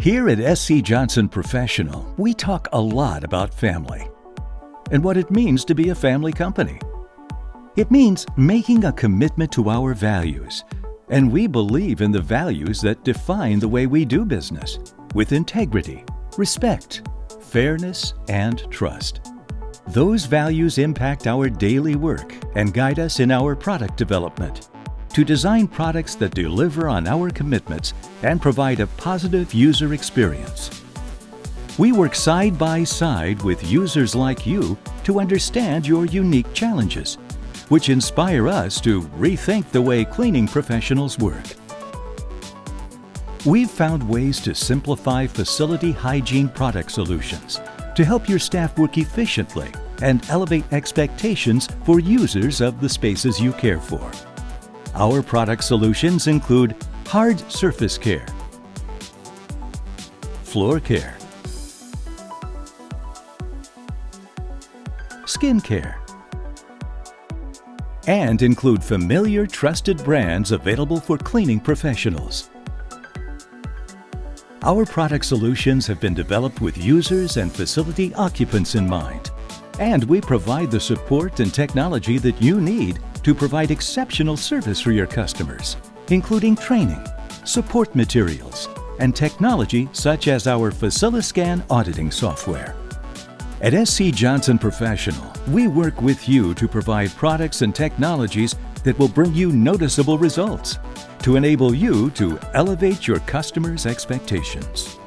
Here at SC Johnson Professional, we talk a lot about family and what it means to be a family company. It means making a commitment to our values, and we believe in the values that define the way we do business, with integrity, respect, fairness, and trust. Those values impact our daily work and guide us in our product development to design products that deliver on our commitments and provide a positive user experience. We work side by side with users like you to understand your unique challenges, which inspire us to rethink the way cleaning professionals work. We've found ways to simplify facility hygiene product solutions to help your staff work efficiently and elevate expectations for users of the spaces you care for. Our product solutions include hard surface care, floor care, skin care, and include familiar, trusted brands available for cleaning professionals. Our product solutions have been developed with users and facility occupants in mind, and we provide the support and technology that you need to provide exceptional service for your customers, including training, support materials, and technology such as our FaciliScan auditing software. At SC Johnson Professional, we work with you to provide products and technologies that will bring you noticeable results to enable you to elevate your customers' expectations.